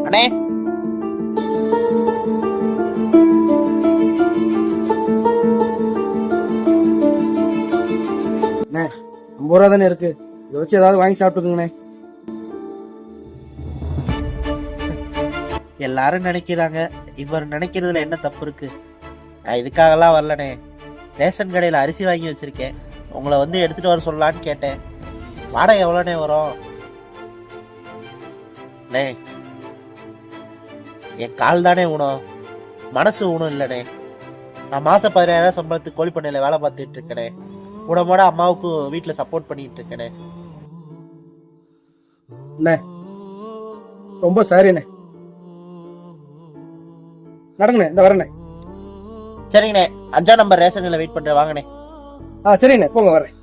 அண்ணே, அண்ணே 50 ரூபா தானே இருக்கு, இதை வச்சு ஏதாவது வாங்கி சாப்பிட்டுக்குங்கண்ணே. எல்லாரும் நினைக்கிறாங்க, இவர் நினைக்கிறதுல என்ன தப்பு இருக்கு? நான் இதுக்காகலாம் வரலனே. ரேஷன் கடையில் அரிசி வாங்கி வச்சிருக்கேன், உங்களை வந்து எடுத்துட்டு வர சொல்லலான்னு கேட்டேன். வாடகை எவ்வளோண்ணே வரும்? அண்ணே, என் கால் தானே ஊனம், மனசு ஊனம் இல்லைண்ணே. நான் மாசம் 15,000 சம்பளத்துக்கு கோழி பண்ணையில வேலை பார்த்துட்டு இருக்கேனே. கூட அம்மாவுக்கு வீட்டில் சப்போர்ட் பண்ணிட்டு இருக்கேனே. அண்ணே ரொம்ப சாரிண்ணே. நடங்கண்ணே, இந்த வரேண்ணே. சரிங்கண்ணே, 5ஆம் நம்பர் ரேஷன் கடையில் வெயிட் பண்றேன், வாங்கண்ணே. சரிண்ணே, போங்க வரேன்.